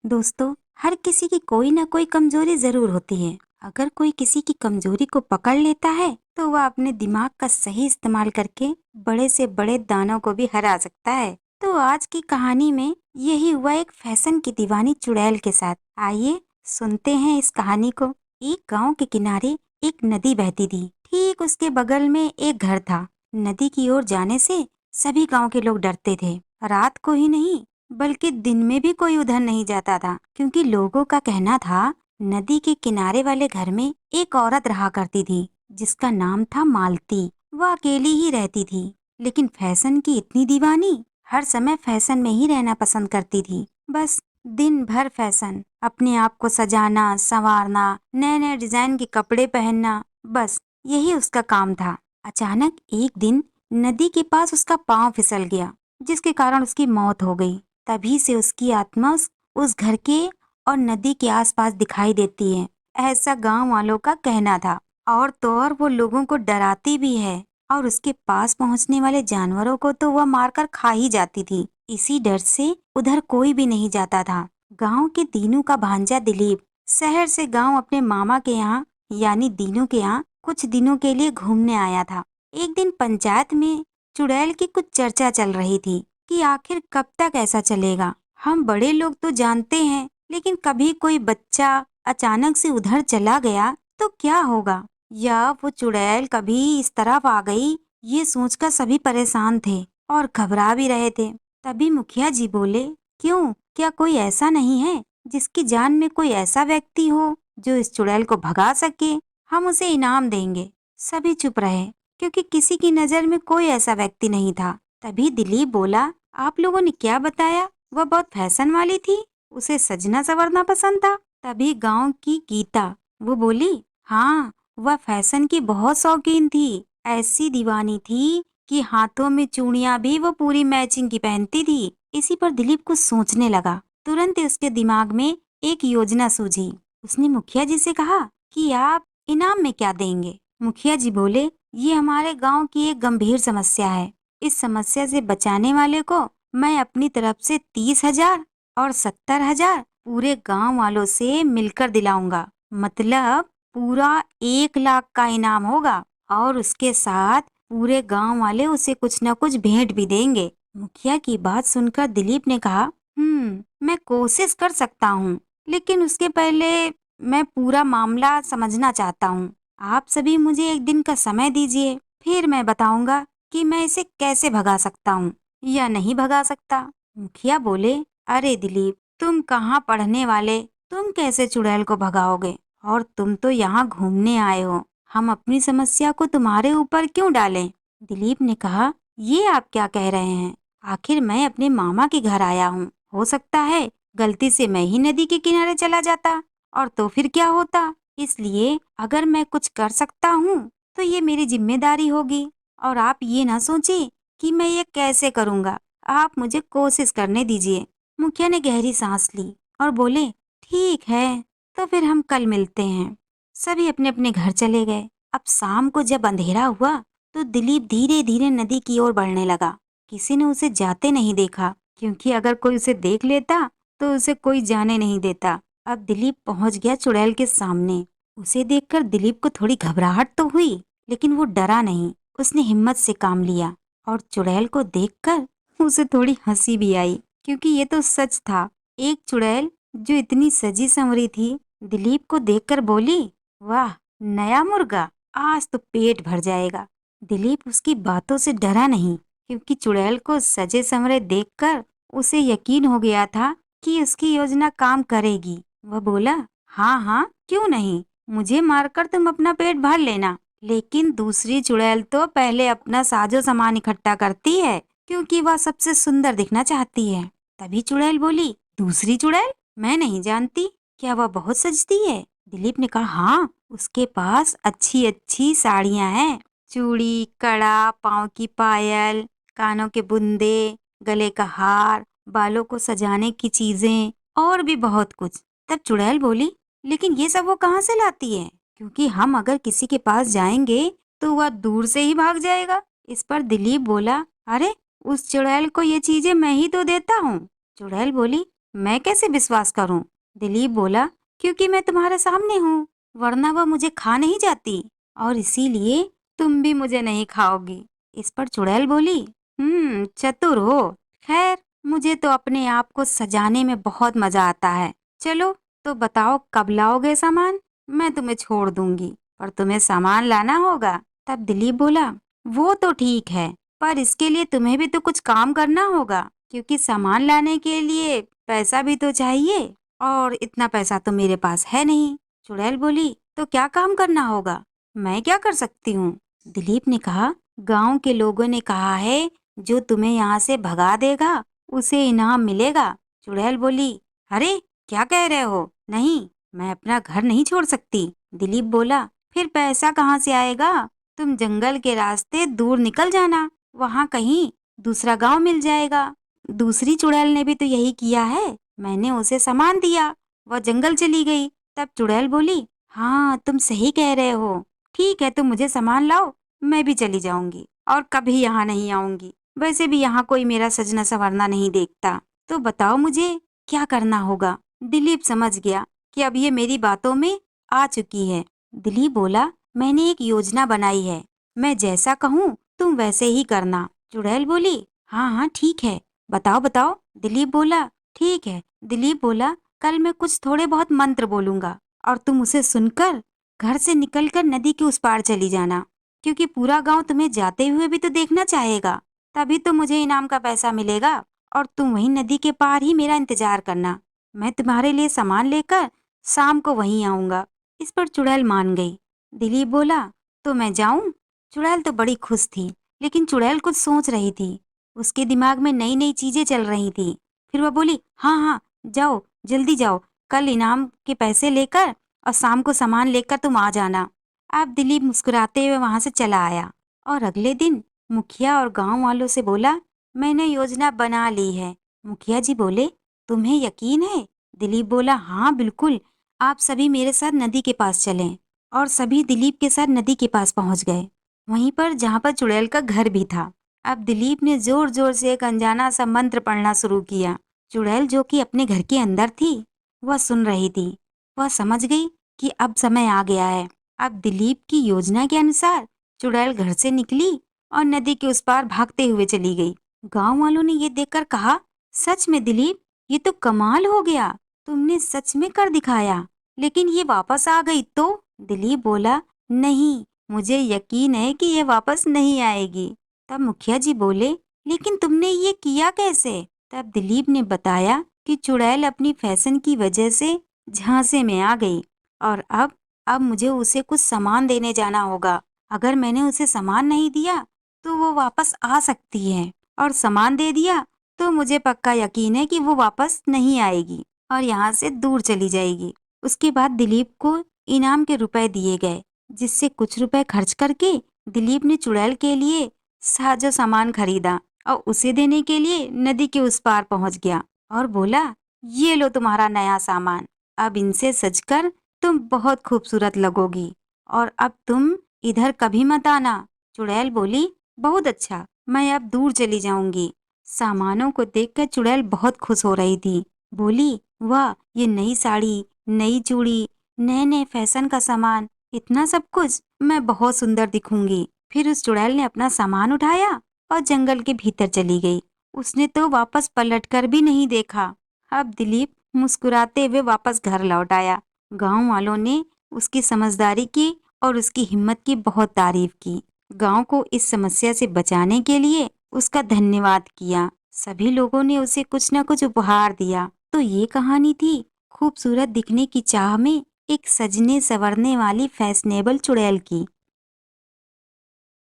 दोस्तों, हर किसी की कोई ना कोई कमजोरी जरूर होती है। अगर कोई किसी की कमजोरी को पकड़ लेता है तो वह अपने दिमाग का सही इस्तेमाल करके बड़े से बड़े दानव को भी हरा सकता है। तो आज की कहानी में यही हुआ एक फैशन की दीवानी चुड़ैल के साथ। आइए सुनते हैं इस कहानी को। एक गांव के किनारे एक नदी बहती थी। ठीक उसके बगल में एक घर था। नदी की ओर जाने से सभी गांव के लोग डरते थे। रात को ही नहीं बल्कि दिन में भी कोई उधर नहीं जाता था, क्योंकि लोगों का कहना था नदी के किनारे वाले घर में एक औरत रहा करती थी जिसका नाम था मालती। वह अकेली ही रहती थी, लेकिन फैशन की इतनी दीवानी, हर समय फैशन में ही रहना पसंद करती थी। बस दिन भर फैशन, अपने आप को सजाना संवारना, नए नए डिजाइन के कपड़े पहनना, बस यही उसका काम था। अचानक एक दिन नदी के पास उसका पाँव फिसल गया, जिसके कारण उसकी मौत हो गई। तभी से उसकी आत्मा उस घर के और नदी के आसपास दिखाई देती है, ऐसा गांव वालों का कहना था। और तो और वो लोगों को डराती भी है, और उसके पास पहुंचने वाले जानवरों को तो वह मारकर खा ही जाती थी। इसी डर से उधर कोई भी नहीं जाता था। गांव के दीनू का भांजा दिलीप शहर से गांव अपने मामा के यहाँ यानी दीनू के यहाँ कुछ दिनों के लिए घूमने आया था। एक दिन पंचायत में चुड़ैल की कुछ चर्चा चल रही थी कि आखिर कब तक ऐसा चलेगा। हम बड़े लोग तो जानते हैं, लेकिन कभी कोई बच्चा अचानक से उधर चला गया तो क्या होगा, या वो चुड़ैल कभी इस तरफ आ गई, ये सोचकर सभी परेशान थे और घबरा भी रहे थे। तभी मुखिया जी बोले, क्यों, क्या कोई ऐसा नहीं है जिसकी जान में कोई ऐसा व्यक्ति हो जो इस चुड़ैल को भगा सके? हम उसे इनाम देंगे। सभी चुप रहे, क्योंकि किसी की नजर में कोई ऐसा व्यक्ति नहीं था। तभी दिलीप बोला, आप लोगों ने क्या बताया? वह बहुत फैशन वाली थी, उसे सजना संवरना पसंद था। तभी गांव की गीता वो बोली, हाँ, वह फैशन की बहुत शौकीन थी। ऐसी दीवानी थी कि हाथों में चूड़ियां भी वो पूरी मैचिंग की पहनती थी। इसी पर दिलीप कुछ सोचने लगा। तुरंत ही उसके दिमाग में एक योजना सूझी। उसने मुखिया जी से कहा कि आप इनाम में क्या देंगे? मुखिया जी बोले, ये हमारे गांव की एक गंभीर समस्या है। इस समस्या से बचाने वाले को मैं अपनी तरफ से 30,000 और 70,000 पूरे गांव वालों से मिलकर दिलाऊंगा। मतलब पूरा 1 लाख का इनाम होगा, और उसके साथ पूरे गांव वाले उसे कुछ न कुछ भेंट भी देंगे। मुखिया की बात सुनकर दिलीप ने कहा, मैं कोशिश कर सकता हूँ, लेकिन उसके पहले मैं पूरा मामला समझना चाहता हूँ। आप सभी मुझे एक दिन का समय दीजिए, फिर मैं बताऊंगा कि मैं इसे कैसे भगा सकता हूँ या नहीं भगा सकता। मुखिया बोले, अरे दिलीप, तुम कहाँ पढ़ने वाले, तुम कैसे चुड़ैल को भगाओगे? और तुम तो यहाँ घूमने आए हो, हम अपनी समस्या को तुम्हारे ऊपर क्यों डालें? दिलीप ने कहा, ये आप क्या कह रहे हैं? आखिर मैं अपने मामा के घर आया हूँ, हो सकता है गलती से मैं ही नदी के किनारे चला जाता, और तो फिर क्या होता? इसलिए अगर मैं कुछ कर सकता हूँ तो ये मेरी जिम्मेदारी होगी, और आप ये ना सोचिए कि मैं ये कैसे करूँगा। आप मुझे कोशिश करने दीजिए। मुखिया ने गहरी सांस ली और बोले, ठीक है, तो फिर हम कल मिलते हैं। सभी अपने अपने घर चले गए। अब शाम को जब अंधेरा हुआ तो दिलीप धीरे धीरे नदी की ओर बढ़ने लगा। किसी ने उसे जाते नहीं देखा, क्योंकि अगर कोई उसे देख लेता तो उसे कोई जाने नहीं देता। अब दिलीप पहुंच गया चुड़ैल के सामने। उसे देखकर दिलीप को थोड़ी घबराहट तो हुई, लेकिन वो डरा नहीं। उसने हिम्मत से काम लिया, और चुड़ैल को देखकर उसे थोड़ी हंसी भी आई, क्योंकि ये तो सच था। एक चुड़ैल जो इतनी सजी संवरी थी, दिलीप को देखकर बोली, वाह, नया मुर्गा, आज तो पेट भर जाएगा। दिलीप उसकी बातों से डरा नहीं, क्योंकि चुड़ैल को सजे संवरे देखकर उसे यकीन हो गया था कि उसकी योजना काम करेगी। वह बोला, हाँ हाँ, क्यों नहीं, मुझे मारकर तुम अपना पेट भर लेना, लेकिन दूसरी चुड़ैल तो पहले अपना साजो सामान इकट्ठा करती है, क्योंकि वह सबसे सुंदर दिखना चाहती है। तभी चुड़ैल बोली, दूसरी चुड़ैल? मैं नहीं जानती, क्या वह बहुत सजती है? दिलीप ने कहा, हाँ, उसके पास अच्छी अच्छी साड़ियाँ हैं, चूड़ी, कड़ा, पाँव की पायल, कानों के बुंदे, गले का हार, बालों को सजाने की चीजें, और भी बहुत कुछ। तब चुड़ैल बोली, लेकिन ये सब वो कहाँ से लाती है? क्योंकि हम अगर किसी के पास जाएंगे तो वह दूर से ही भाग जाएगा। इस पर दिलीप बोला, अरे, उस चुड़ैल को ये चीजें मैं ही तो देता हूँ। चुड़ैल बोली, मैं कैसे विश्वास करूं? दिलीप बोला, क्योंकि मैं तुम्हारे सामने हूँ, वरना वह मुझे खा नहीं जाती, और इसीलिए तुम भी मुझे नहीं खाओगी। इस पर चुड़ैल बोली, चतुर हो। खैर, मुझे तो अपने आप को सजाने में बहुत मजा आता है। चलो, तो बताओ कब लाओगे सामान? मैं तुम्हें छोड़ दूंगी, पर तुम्हें सामान लाना होगा। तब दिलीप बोला, वो तो ठीक है, पर इसके लिए तुम्हें भी तो कुछ काम करना होगा, क्योंकि सामान लाने के लिए पैसा भी तो चाहिए, और इतना पैसा तो मेरे पास है नहीं। चुड़ैल बोली, तो क्या काम करना होगा? मैं क्या कर सकती हूँ? दिलीप ने कहा, गांव के लोगों ने कहा है, जो तुम्हें यहाँ से भगा देगा उसे इनाम मिलेगा। चुड़ैल बोली, अरे क्या कह रहे हो? नहीं, मैं अपना घर नहीं छोड़ सकती। दिलीप बोला, फिर पैसा कहाँ से आएगा? तुम जंगल के रास्ते दूर निकल जाना, वहाँ कहीं दूसरा गांव मिल जाएगा। दूसरी चुड़ैल ने भी तो यही किया है, मैंने उसे सामान दिया, वह जंगल चली गई। तब चुड़ैल बोली, हाँ तुम सही कह रहे हो, ठीक है तुम मुझे सामान लाओ, मैं भी चली जाऊंगी और कभी यहाँ नहीं आऊंगी। वैसे भी यहाँ कोई मेरा सजना संवरना नहीं देखता, तो बताओ मुझे क्या करना होगा? दिलीप समझ गया कि अब ये मेरी बातों में आ चुकी है। दिलीप बोला, मैंने एक योजना बनाई है, मैं जैसा कहूँ तुम वैसे ही करना। चुड़ैल बोली, हाँ हाँ ठीक है, बताओ बताओ। दिलीप बोला, ठीक है। दिलीप बोला, कल मैं कुछ थोड़े बहुत मंत्र बोलूंगा और तुम उसे सुनकर घर से निकलकर नदी के उस पार चली जाना, क्योंकि पूरा गांव तुम्हें जाते हुए भी तो देखना चाहेगा, तभी तो मुझे इनाम का पैसा मिलेगा। और तुम वहीं नदी के पार ही मेरा इंतजार करना, मैं तुम्हारे लिए सामान लेकर शाम को वहीं आऊंगा। इस पर चुड़ैल मान गई। दिलीप बोला, तो मैं जाऊं? चुड़ैल तो बड़ी खुश थी, लेकिन चुड़ैल कुछ सोच रही थी, उसके दिमाग में नई नई चीजें चल रही थी। फिर वह बोली, हाँ हाँ जाओ, जल्दी जाओ, कल इनाम के पैसे लेकर और शाम को सामान लेकर तुम आ जाना। अब दिलीप मुस्कुराते हुए वहां से चला आया और अगले दिन मुखिया और गांव वालों से बोला, मैंने योजना बना ली है। मुखिया जी बोले, तुम्हें यकीन है? दिलीप बोला, हाँ बिल्कुल, आप सभी मेरे साथ नदी के पास चलें। और सभी दिलीप के साथ नदी के पास पहुंच गए, वहीं पर जहां पर चुड़ैल का घर भी था। अब दिलीप ने जोर जोर से एक अनजाना सा मंत्र पढ़ना शुरू किया। चुड़ैल जो कि अपने घर के अंदर थी, वह सुन रही थी। वह समझ गई कि अब समय आ गया है। अब दिलीप की योजना के अनुसार चुड़ैल घर से निकली और नदी के उस पार भागते हुए चली गई। गांव वालों ने ये देखकर कहा, सच में दिलीप, ये तो कमाल हो गया, तुमने सच में कर दिखाया। लेकिन ये वापस आ गई तो? दिलीप बोला, नहीं, मुझे यकीन है कि ये वापस नहीं आएगी। तब मुखिया जी बोले, लेकिन तुमने ये किया कैसे? तब दिलीप ने बताया कि चुड़ैल अपनी फैशन की वजह से झांसे में आ गई, और अब मुझे उसे कुछ सामान देने जाना होगा। अगर मैंने उसे सामान नहीं दिया तो वो वापस आ सकती है, और सामान दे दिया तो मुझे पक्का यकीन है कि वो वापस नहीं आएगी और यहाँ से दूर चली जाएगी। उसके बाद दिलीप को इनाम के रुपए दिए गए, जिससे कुछ रुपए खर्च करके दिलीप ने चुड़ैल के लिए साजो सामान खरीदा और उसे देने के लिए नदी के उस पार पहुंच गया और बोला, ये लो तुम्हारा नया सामान, अब इनसे सजकर तुम बहुत खूबसूरत लगोगी, और अब तुम इधर कभी मत आना। चुड़ैल बोली, बहुत अच्छा, मैं अब दूर चली जाऊंगी। सामानों को देखकर चुड़ैल बहुत खुश हो रही थी। बोली, वाह, ये नई साड़ी, नई चूड़ी, नए नए फैशन का सामान, इतना सब कुछ, मैं बहुत सुंदर दिखूंगी। फिर उस चुड़ैल ने अपना सामान उठाया और जंगल के भीतर चली गई। उसने तो वापस पलटकर भी नहीं देखा। अब दिलीप मुस्कुराते हुए वापस घर लौट आया। गांव वालों ने उसकी समझदारी की और उसकी हिम्मत की बहुत तारीफ की। गांव को इस समस्या से बचाने के लिए उसका धन्यवाद किया। सभी लोगों ने उसे कुछ न कुछ उपहार दिया। तो ये कहानी थी खूबसूरत दिखने की चाह में एक सजने संवरने वाली फैशनेबल चुड़ैल की।